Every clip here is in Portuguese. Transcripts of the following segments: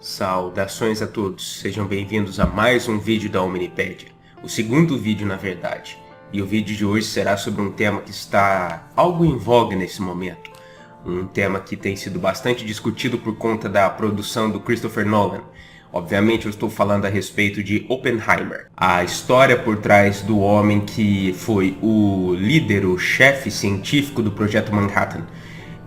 Saudações a todos, sejam bem-vindos a mais um vídeo da Omnipédia, o segundo vídeo na verdade, e o vídeo de hoje será sobre um tema que está algo em voga nesse momento, um tema que tem sido bastante discutido por conta da produção do Christopher Nolan. Obviamente eu estou falando a respeito de Oppenheimer, a história por trás do homem que foi o líder, o chefe científico do Projeto Manhattan,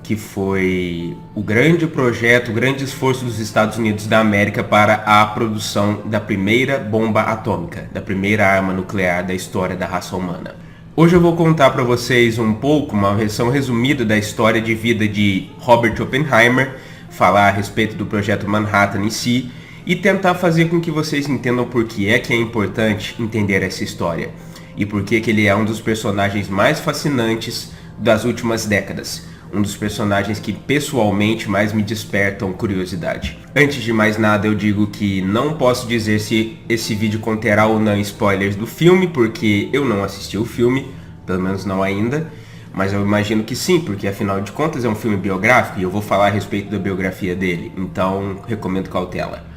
que foi o grande projeto, o grande esforço dos Estados Unidos da América para a produção da primeira bomba atômica, da primeira arma nuclear da história da raça humana. Hoje eu vou contar para vocês um pouco, uma versão resumida da história de vida de Robert Oppenheimer, falar a respeito do Projeto Manhattan em si e tentar fazer com que vocês entendam por que é importante entender essa história e por que ele é um dos personagens mais fascinantes das últimas décadas. Um dos personagens que pessoalmente mais me despertam curiosidade. Antes de mais nada, eu digo que não posso dizer se esse vídeo conterá ou não spoilers do filme, porque eu não assisti o filme, pelo menos não ainda, mas eu imagino que sim, porque afinal de contas é um filme biográfico e eu vou falar a respeito da biografia dele, então recomendo cautela.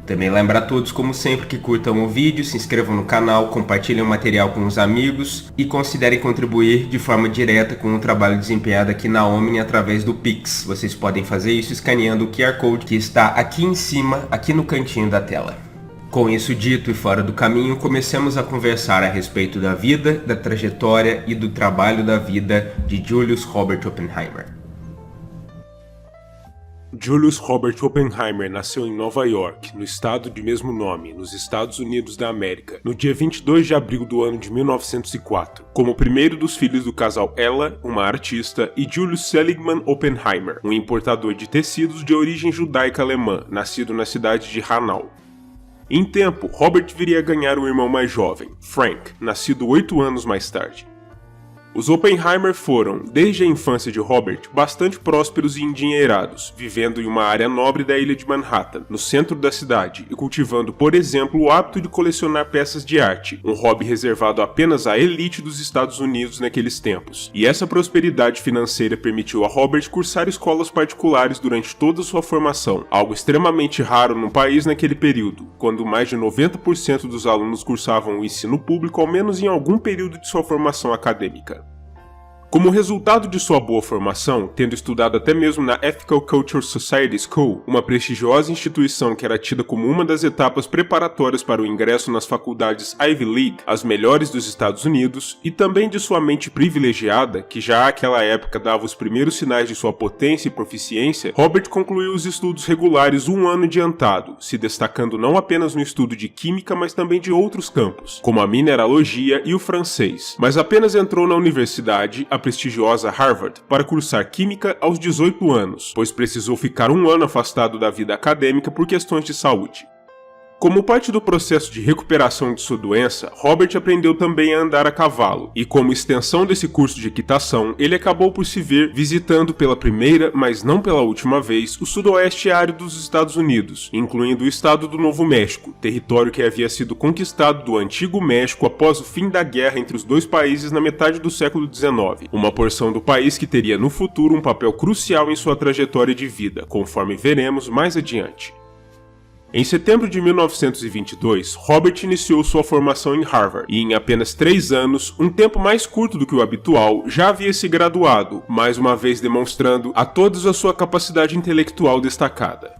Também lembro a todos, como sempre, que curtam o vídeo, se inscrevam no canal, compartilhem o material com os amigos e considerem contribuir de forma direta com o trabalho desempenhado aqui na Omni através do Pix. Vocês podem fazer isso escaneando o QR Code que está aqui em cima, aqui no cantinho da tela. Com isso dito e fora do caminho, comecemos a conversar a respeito da vida, da trajetória e do trabalho da vida de Julius Robert Oppenheimer. Julius Robert Oppenheimer nasceu em Nova York, no estado de mesmo nome, nos Estados Unidos da América, no dia 22 de abril do ano de 1904, como o primeiro dos filhos do casal Ella, uma artista, e Julius Seligman Oppenheimer, um importador de tecidos de origem judaica-alemã, nascido na cidade de Hanau. Em tempo, Robert viria a ganhar um irmão mais jovem, Frank, nascido 8 anos mais tarde. Os Oppenheimer foram, desde a infância de Robert, bastante prósperos e endinheirados, vivendo em uma área nobre da ilha de Manhattan, no centro da cidade, e cultivando, por exemplo, o hábito de colecionar peças de arte, um hobby reservado apenas à elite dos Estados Unidos naqueles tempos. E essa prosperidade financeira permitiu a Robert cursar escolas particulares durante toda sua formação, algo extremamente raro no país naquele período, quando mais de 90% dos alunos cursavam o ensino público ao menos em algum período de sua formação acadêmica. Como resultado de sua boa formação, tendo estudado até mesmo na Ethical Culture Society School, uma prestigiosa instituição que era tida como uma das etapas preparatórias para o ingresso nas faculdades Ivy League, as melhores dos Estados Unidos, e também de sua mente privilegiada, que já àquela época dava os primeiros sinais de sua potência e proficiência, Robert concluiu os estudos regulares um ano adiantado, se destacando não apenas no estudo de química, mas também de outros campos, como a mineralogia e o francês, mas apenas entrou na universidade, a prestigiosa Harvard, para cursar Química aos 18 anos, pois precisou ficar um ano afastado da vida acadêmica por questões de saúde. Como parte do processo de recuperação de sua doença, Robert aprendeu também a andar a cavalo, e como extensão desse curso de equitação, ele acabou por se ver visitando pela primeira, mas não pela última vez, o sudoeste árido dos Estados Unidos, incluindo o estado do Novo México, território que havia sido conquistado do Antigo México após o fim da guerra entre os dois países na metade do século XIX, uma porção do país que teria no futuro um papel crucial em sua trajetória de vida, conforme veremos mais adiante. Em setembro de 1922, Robert iniciou sua formação em Harvard e em apenas 3 anos, um tempo mais curto do que o habitual, já havia se graduado, mais uma vez demonstrando a todos a sua capacidade intelectual destacada.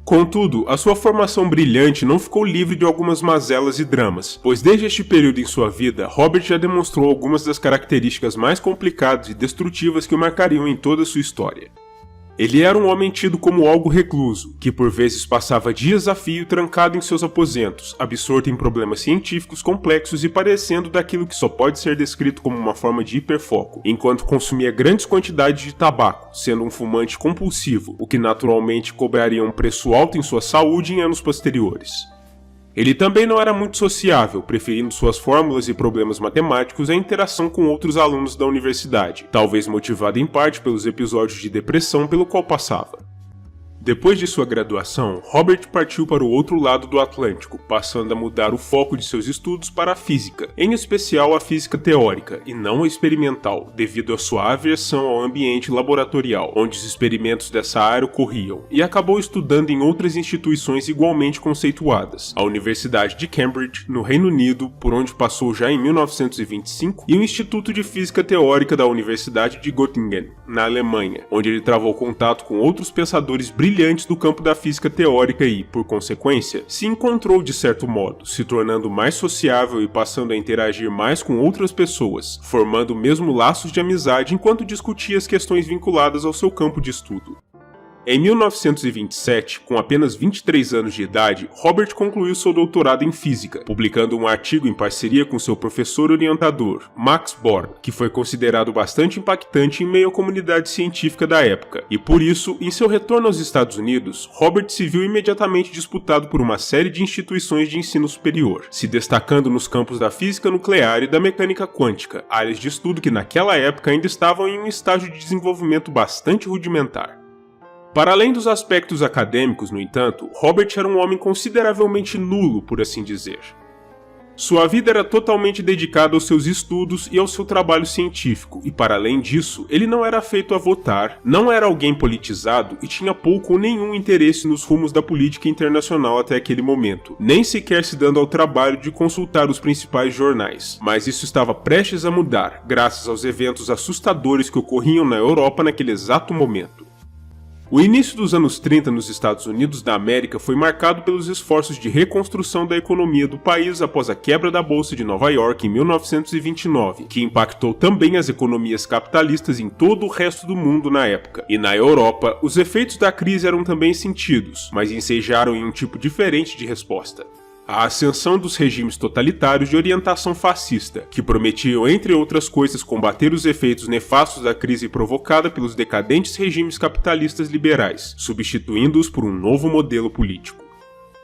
Contudo, a sua formação brilhante não ficou livre de algumas mazelas e dramas, pois desde este período em sua vida, Robert já demonstrou algumas das características mais complicadas e destrutivas que o marcariam em toda a sua história. Ele era um homem tido como algo recluso, que por vezes passava dias a fio trancado em seus aposentos, absorto em problemas científicos complexos e padecendo daquilo que só pode ser descrito como uma forma de hiperfoco, enquanto consumia grandes quantidades de tabaco, sendo um fumante compulsivo, o que naturalmente cobraria um preço alto em sua saúde em anos posteriores. Ele também não era muito sociável, preferindo suas fórmulas e problemas matemáticos à interação com outros alunos da universidade, talvez motivado em parte pelos episódios de depressão pelo qual passava. Depois de sua graduação, Robert partiu para o outro lado do Atlântico, passando a mudar o foco de seus estudos para a física, em especial a física teórica e não a experimental, devido à sua aversão ao ambiente laboratorial, onde os experimentos dessa área ocorriam, e acabou estudando em outras instituições igualmente conceituadas, a Universidade de Cambridge, no Reino Unido, por onde passou já em 1925, e o Instituto de Física Teórica da Universidade de Göttingen, na Alemanha, onde ele travou contato com outros pensadores brilhantes do campo da física teórica e, por consequência, se encontrou de certo modo, se tornando mais sociável e passando a interagir mais com outras pessoas, formando mesmo laços de amizade enquanto discutia as questões vinculadas ao seu campo de estudo. Em 1927, com apenas 23 anos de idade, Robert concluiu seu doutorado em física, publicando um artigo em parceria com seu professor orientador, Max Born, que foi considerado bastante impactante em meio à comunidade científica da época, e por isso, em seu retorno aos Estados Unidos, Robert se viu imediatamente disputado por uma série de instituições de ensino superior, se destacando nos campos da física nuclear e da mecânica quântica, áreas de estudo que naquela época ainda estavam em um estágio de desenvolvimento bastante rudimentar. Para além dos aspectos acadêmicos, no entanto, Robert era um homem consideravelmente nulo, por assim dizer. Sua vida era totalmente dedicada aos seus estudos e ao seu trabalho científico, e para além disso, ele não era afeito a votar, não era alguém politizado e tinha pouco ou nenhum interesse nos rumos da política internacional até aquele momento, nem sequer se dando ao trabalho de consultar os principais jornais. Mas isso estava prestes a mudar, graças aos eventos assustadores que ocorriam na Europa naquele exato momento. O início dos anos 30 nos Estados Unidos da América foi marcado pelos esforços de reconstrução da economia do país após a quebra da Bolsa de Nova York em 1929, que impactou também as economias capitalistas em todo o resto do mundo na época. E na Europa, os efeitos da crise eram também sentidos, mas ensejaram em um tipo diferente de resposta. A ascensão dos regimes totalitários de orientação fascista, que prometiam, entre outras coisas, combater os efeitos nefastos da crise provocada pelos decadentes regimes capitalistas liberais, substituindo-os por um novo modelo político.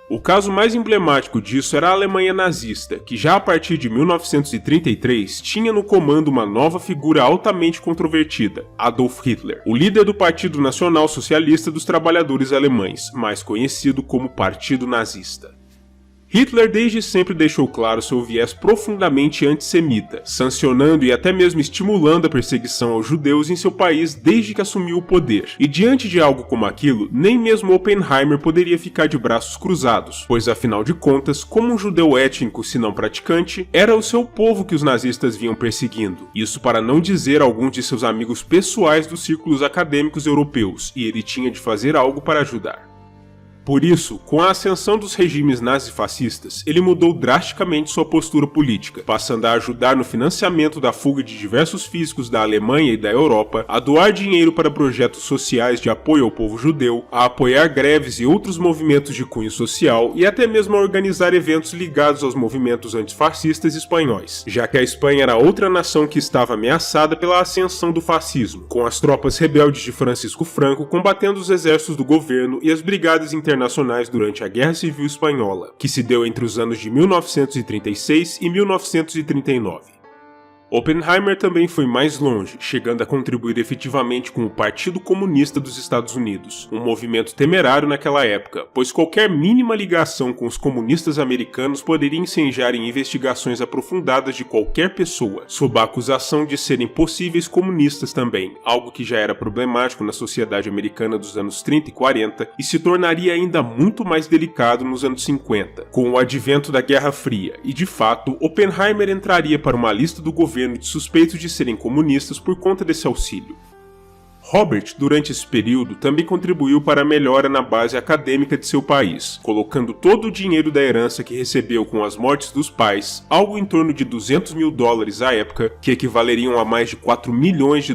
O caso mais emblemático disso era a Alemanha nazista, que já a partir de 1933 tinha no comando uma nova figura altamente controvertida, Adolf Hitler, o líder do Partido Nacional Socialista dos Trabalhadores Alemães, mais conhecido como Partido Nazista. Hitler desde sempre deixou claro seu viés profundamente antissemita, sancionando e até mesmo estimulando a perseguição aos judeus em seu país desde que assumiu o poder. E diante de algo como aquilo, nem mesmo Oppenheimer poderia ficar de braços cruzados, pois afinal de contas, como um judeu étnico se não praticante, era o seu povo que os nazistas vinham perseguindo. Isso para não dizer alguns de seus amigos pessoais dos círculos acadêmicos europeus, e ele tinha de fazer algo para ajudar. Por isso, com a ascensão dos regimes nazifascistas, ele mudou drasticamente sua postura política, passando a ajudar no financiamento da fuga de diversos físicos da Alemanha e da Europa, a doar dinheiro para projetos sociais de apoio ao povo judeu, a apoiar greves e outros movimentos de cunho social e até mesmo a organizar eventos ligados aos movimentos antifascistas espanhóis, já que a Espanha era outra nação que estava ameaçada pela ascensão do fascismo, com as tropas rebeldes de Francisco Franco combatendo os exércitos do governo e as brigadas internacionais durante a Guerra Civil Espanhola, que se deu entre os anos de 1936 e 1939. Oppenheimer também foi mais longe, chegando a contribuir efetivamente com o Partido Comunista dos Estados Unidos, um movimento temerário naquela época, pois qualquer mínima ligação com os comunistas americanos poderia incendiar em investigações aprofundadas de qualquer pessoa, sob a acusação de serem possíveis comunistas também, algo que já era problemático na sociedade americana dos anos 30 e 40 e se tornaria ainda muito mais delicado nos anos 50, com o advento da Guerra Fria, e de fato, Oppenheimer entraria para uma lista do governo de suspeitos de serem comunistas por conta desse auxílio. Robert, durante esse período, também contribuiu para a melhora na base acadêmica de seu país, colocando todo o dinheiro da herança que recebeu com as mortes dos pais, algo em torno de $200 mil à época, que equivaleriam a mais de $4 milhões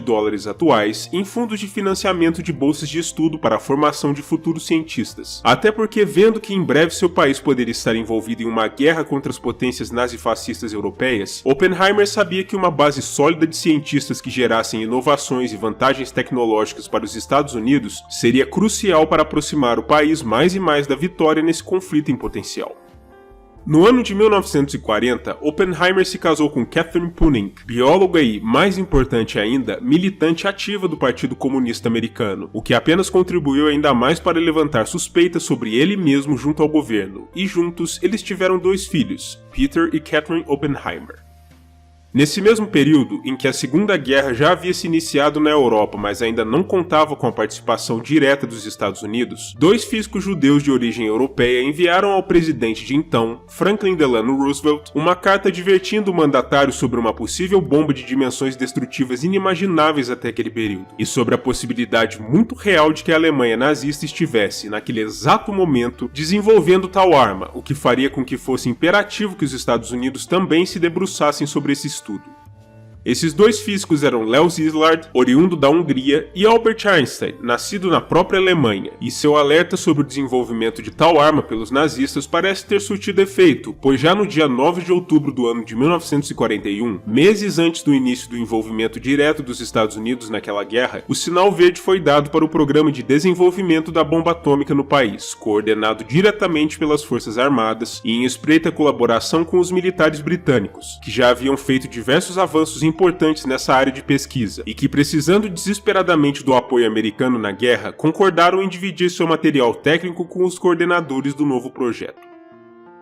atuais, em fundos de financiamento de bolsas de estudo para a formação de futuros cientistas. Até porque, vendo que em breve seu país poderia estar envolvido em uma guerra contra as potências nazifascistas europeias, Oppenheimer sabia que uma base sólida de cientistas que gerassem inovações e vantagens tecnológicas para os Estados Unidos seria crucial para aproximar o país mais e mais da vitória nesse conflito em potencial. No ano de 1940, Oppenheimer se casou com Catherine Punning, bióloga e, mais importante ainda, militante ativa do Partido Comunista Americano, o que apenas contribuiu ainda mais para levantar suspeitas sobre ele mesmo junto ao governo, e juntos eles tiveram 2 filhos, Peter e Catherine Oppenheimer. Nesse mesmo período, em que a Segunda Guerra já havia se iniciado na Europa, mas ainda não contava com a participação direta dos Estados Unidos, 2 físicos judeus de origem europeia enviaram ao presidente de então, Franklin Delano Roosevelt, uma carta advertindo o mandatário sobre uma possível bomba de dimensões destrutivas inimagináveis até aquele período, e sobre a possibilidade muito real de que a Alemanha nazista estivesse, naquele exato momento, desenvolvendo tal arma, o que faria com que fosse imperativo que os Estados Unidos também se debruçassem sobre esse estudo. Esses 2 físicos eram Leo Szilard, oriundo da Hungria, e Albert Einstein, nascido na própria Alemanha, e seu alerta sobre o desenvolvimento de tal arma pelos nazistas parece ter surtido efeito, pois já no dia 9 de outubro do ano de 1941, meses antes do início do envolvimento direto dos Estados Unidos naquela guerra, o sinal verde foi dado para o programa de desenvolvimento da bomba atômica no país, coordenado diretamente pelas Forças Armadas e em estreita colaboração com os militares britânicos, que já haviam feito diversos avanços importantes nessa área de pesquisa e que, precisando desesperadamente do apoio americano na guerra, concordaram em dividir seu material técnico com os coordenadores do novo projeto.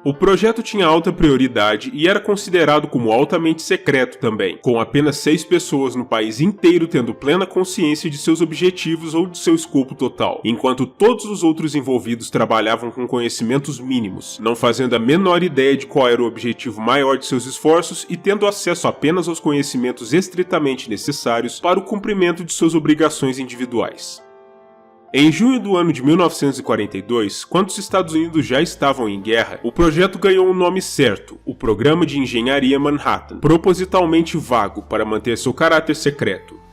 O projeto tinha alta prioridade e era considerado como altamente secreto também, com apenas 6 pessoas no país inteiro tendo plena consciência de seus objetivos ou de seu escopo total, enquanto todos os outros envolvidos trabalhavam com conhecimentos mínimos, não fazendo a menor ideia de qual era o objetivo maior de seus esforços e tendo acesso apenas aos conhecimentos estritamente necessários para o cumprimento de suas obrigações individuais. Em junho do ano de 1942, quando os Estados Unidos já estavam em guerra, o projeto ganhou um nome certo, o Programa de Engenharia Manhattan, propositalmente vago para manter seu caráter secreto.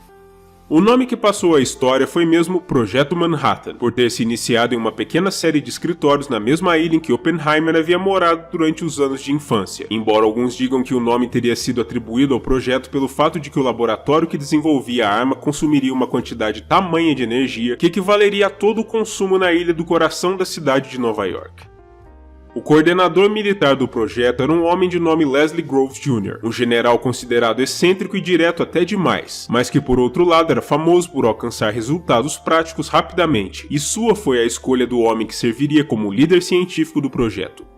O nome que passou à história foi mesmo Projeto Manhattan, por ter se iniciado em uma pequena série de escritórios na mesma ilha em que Oppenheimer havia morado durante os anos de infância, embora alguns digam que o nome teria sido atribuído ao projeto pelo fato de que o laboratório que desenvolvia a arma consumiria uma quantidade tamanha de energia que equivaleria a todo o consumo na ilha do coração da cidade de Nova York. O coordenador militar do projeto era um homem de nome Leslie Groves Jr., um general considerado excêntrico e direto até demais, mas que por outro lado era famoso por alcançar resultados práticos rapidamente, e sua foi a escolha do homem que serviria como líder científico do projeto.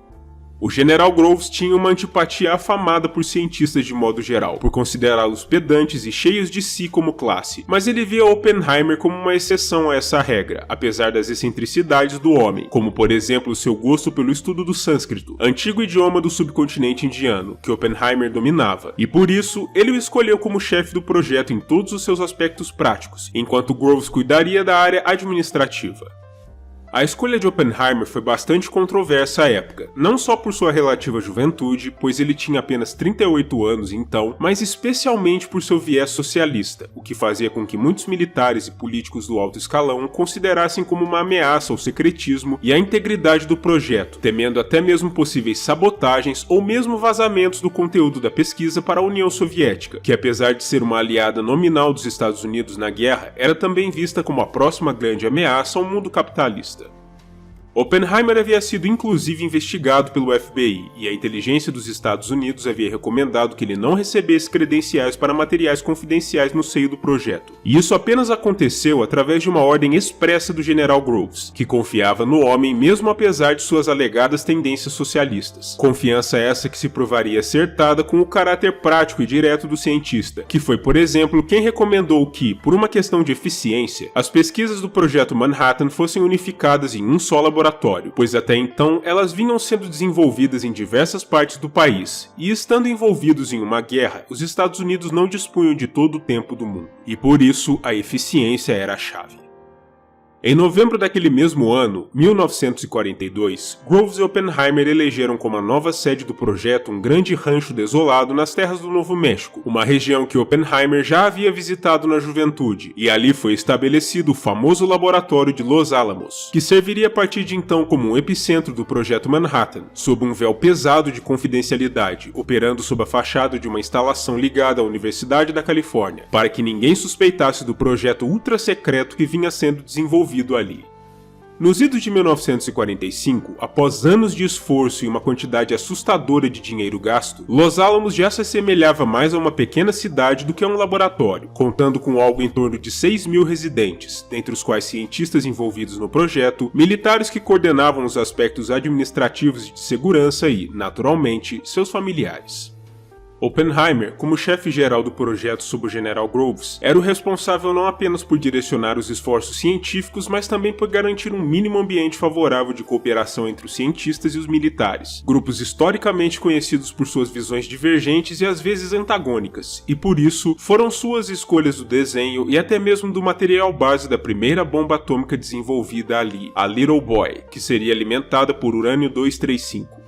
O General Groves tinha uma antipatia afamada por cientistas de modo geral, por considerá-los pedantes e cheios de si como classe, mas ele via Oppenheimer como uma exceção a essa regra, apesar das excentricidades do homem, como por exemplo seu gosto pelo estudo do sânscrito, antigo idioma do subcontinente indiano, que Oppenheimer dominava, e por isso ele o escolheu como chefe do projeto em todos os seus aspectos práticos, enquanto Groves cuidaria da área administrativa. A escolha de Oppenheimer foi bastante controversa à época, não só por sua relativa juventude, pois ele tinha apenas 38 anos então, mas especialmente por seu viés socialista, o que fazia com que muitos militares e políticos do alto escalão o considerassem como uma ameaça ao secretismo e à integridade do projeto, temendo até mesmo possíveis sabotagens ou mesmo vazamentos do conteúdo da pesquisa para a União Soviética, que apesar de ser uma aliada nominal dos Estados Unidos na guerra, era também vista como a próxima grande ameaça ao mundo capitalista. Oppenheimer havia sido inclusive investigado pelo FBI e a inteligência dos Estados Unidos havia recomendado que ele não recebesse credenciais para materiais confidenciais no seio do projeto. E isso apenas aconteceu através de uma ordem expressa do General Groves, que confiava no homem mesmo apesar de suas alegadas tendências socialistas. Confiança essa que se provaria acertada com o caráter prático e direto do cientista, que foi, por exemplo, quem recomendou que, por uma questão de eficiência, as pesquisas do projeto Manhattan fossem unificadas em um só laboratório, pois até então elas vinham sendo desenvolvidas em diversas partes do país, e estando envolvidos em uma guerra, os Estados Unidos não dispunham de todo o tempo do mundo, e por isso a eficiência era a chave. Em novembro daquele mesmo ano, 1942, Groves e Oppenheimer elegeram como a nova sede do projeto um grande rancho desolado nas terras do Novo México, uma região que Oppenheimer já havia visitado na juventude, e ali foi estabelecido o famoso laboratório de Los Alamos, que serviria a partir de então como um epicentro do projeto Manhattan, sob um véu pesado de confidencialidade, operando sob a fachada de uma instalação ligada à Universidade da Califórnia, para que ninguém suspeitasse do projeto ultra secreto que vinha sendo desenvolvido ali. Nos idos de 1945, após anos de esforço e uma quantidade assustadora de dinheiro gasto, Los Alamos já se assemelhava mais a uma pequena cidade do que a um laboratório, contando com algo em torno de 6.000 residentes, dentre os quais cientistas envolvidos no projeto, militares que coordenavam os aspectos administrativos e de segurança e, naturalmente, seus familiares. Oppenheimer, como chefe-geral do projeto sob o General Groves, era o responsável não apenas por direcionar os esforços científicos, mas também por garantir um mínimo ambiente favorável de cooperação entre os cientistas e os militares, grupos historicamente conhecidos por suas visões divergentes e às vezes antagônicas, e por isso foram suas escolhas do desenho e até mesmo do material base da primeira bomba atômica desenvolvida ali, a Little Boy, que seria alimentada por urânio-235.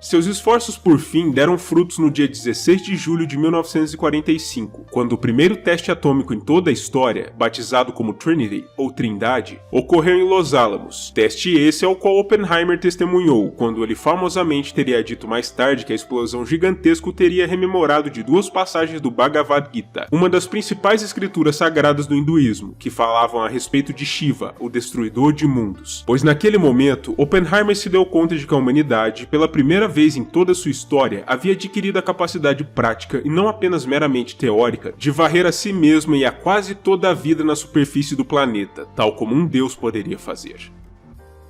Seus esforços por fim deram frutos no dia 16 de julho de 1945, quando o primeiro teste atômico em toda a história, batizado como Trinity, ou Trindade, ocorreu em Los Alamos. Teste esse ao qual Oppenheimer testemunhou, quando ele famosamente teria dito mais tarde que a explosão gigantesca o teria rememorado de duas passagens do Bhagavad Gita, uma das principais escrituras sagradas do hinduísmo, que falavam a respeito de Shiva, o destruidor de mundos. Pois naquele momento, Oppenheimer se deu conta de que a humanidade, pela primeira vez em toda sua história, havia adquirido a capacidade prática e não apenas meramente teórica de varrer a si mesma e a quase toda a vida na superfície do planeta, tal como um deus poderia fazer.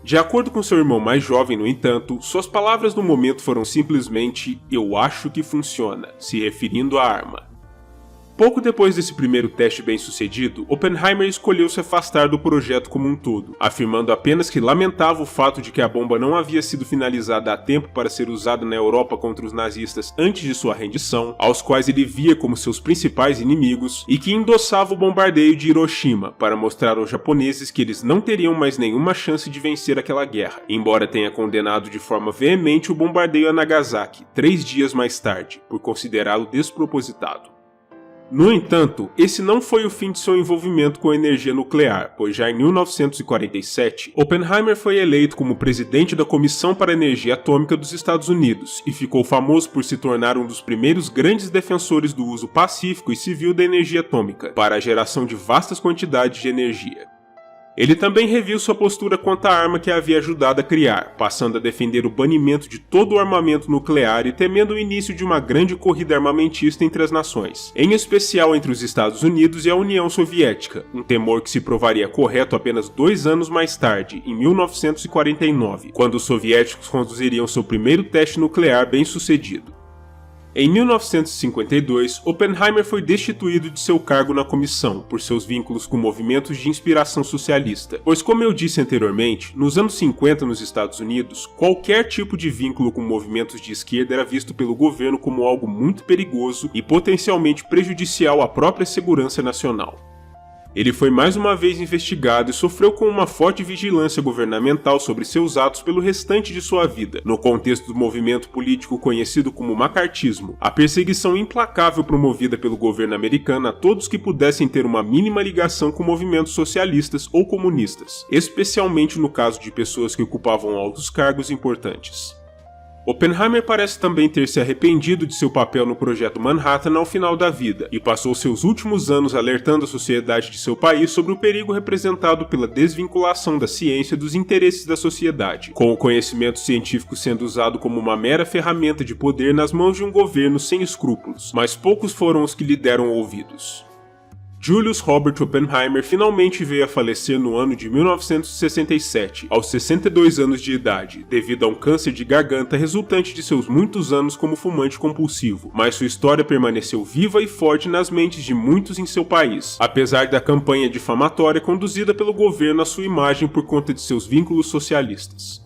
De acordo com seu irmão mais jovem, no entanto, suas palavras no momento foram simplesmente "eu acho que funciona", se referindo à arma. Pouco depois desse primeiro teste bem-sucedido, Oppenheimer escolheu se afastar do projeto como um todo, afirmando apenas que lamentava o fato de que a bomba não havia sido finalizada a tempo para ser usada na Europa contra os nazistas antes de sua rendição, aos quais ele via como seus principais inimigos, e que endossava o bombardeio de Hiroshima para mostrar aos japoneses que eles não teriam mais nenhuma chance de vencer aquela guerra, embora tenha condenado de forma veemente o bombardeio a Nagasaki 3 dias mais tarde, por considerá-lo despropositado. No entanto, esse não foi o fim de seu envolvimento com a energia nuclear, pois já em 1947, Oppenheimer foi eleito como presidente da Comissão para a Energia Atômica dos Estados Unidos e ficou famoso por se tornar um dos primeiros grandes defensores do uso pacífico e civil da energia atômica para a geração de vastas quantidades de energia. Ele também reviu sua postura quanto à arma que havia ajudado a criar, passando a defender o banimento de todo o armamento nuclear e temendo o início de uma grande corrida armamentista entre as nações, em especial entre os Estados Unidos e a União Soviética, um temor que se provaria correto apenas 2 anos mais tarde, em 1949, quando os soviéticos conduziriam seu primeiro teste nuclear bem-sucedido. Em 1952, Oppenheimer foi destituído de seu cargo na comissão por seus vínculos com movimentos de inspiração socialista, pois, como eu disse anteriormente, nos anos 50 nos Estados Unidos, qualquer tipo de vínculo com movimentos de esquerda era visto pelo governo como algo muito perigoso e potencialmente prejudicial à própria segurança nacional. Ele foi mais uma vez investigado e sofreu com uma forte vigilância governamental sobre seus atos pelo restante de sua vida, no contexto do movimento político conhecido como macartismo, a perseguição implacável promovida pelo governo americano a todos que pudessem ter uma mínima ligação com movimentos socialistas ou comunistas, especialmente no caso de pessoas que ocupavam altos cargos importantes. Oppenheimer parece também ter se arrependido de seu papel no Projeto Manhattan ao final da vida, e passou seus últimos anos alertando a sociedade de seu país sobre o perigo representado pela desvinculação da ciência dos interesses da sociedade, com o conhecimento científico sendo usado como uma mera ferramenta de poder nas mãos de um governo sem escrúpulos, mas poucos foram os que lhe deram ouvidos. Julius Robert Oppenheimer finalmente veio a falecer no ano de 1967, aos 62 anos de idade, devido a um câncer de garganta resultante de seus muitos anos como fumante compulsivo, mas sua história permaneceu viva e forte nas mentes de muitos em seu país, apesar da campanha difamatória conduzida pelo governo à sua imagem por conta de seus vínculos socialistas.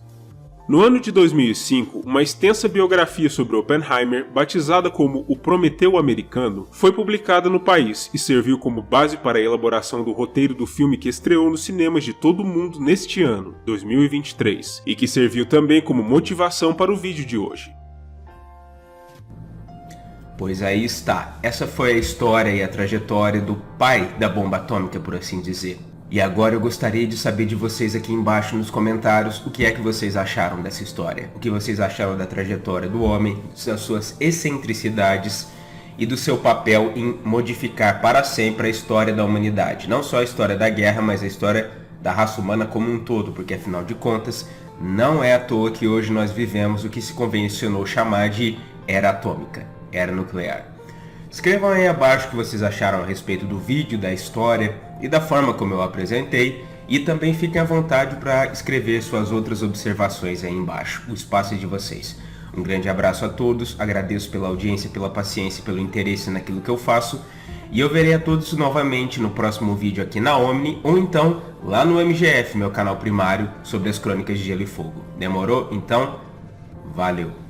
No ano de 2005, uma extensa biografia sobre Oppenheimer, batizada como O Prometeu Americano, foi publicada no país e serviu como base para a elaboração do roteiro do filme que estreou nos cinemas de todo o mundo neste ano, 2023, e que serviu também como motivação para o vídeo de hoje. Pois aí está, essa foi a história e a trajetória do pai da bomba atômica, por assim dizer. E agora eu gostaria de saber de vocês aqui embaixo nos comentários o que é que vocês acharam dessa história. O que vocês acharam da trajetória do homem, das suas excentricidades e do seu papel em modificar para sempre a história da humanidade. Não só a história da guerra, mas a história da raça humana como um todo, porque afinal de contas, não é à toa que hoje nós vivemos o que se convencionou chamar de era atômica, era nuclear. Escrevam aí abaixo o que vocês acharam a respeito do vídeo, da história e da forma como eu apresentei, e também fiquem à vontade para escrever suas outras observações aí embaixo, o espaço é de vocês. Um grande abraço a todos, agradeço pela audiência, pela paciência, pelo interesse naquilo que eu faço, e eu verei a todos novamente no próximo vídeo aqui na Omni, ou então lá no MGF, meu canal primário, sobre as Crônicas de Gelo e Fogo. Demorou? Então, valeu!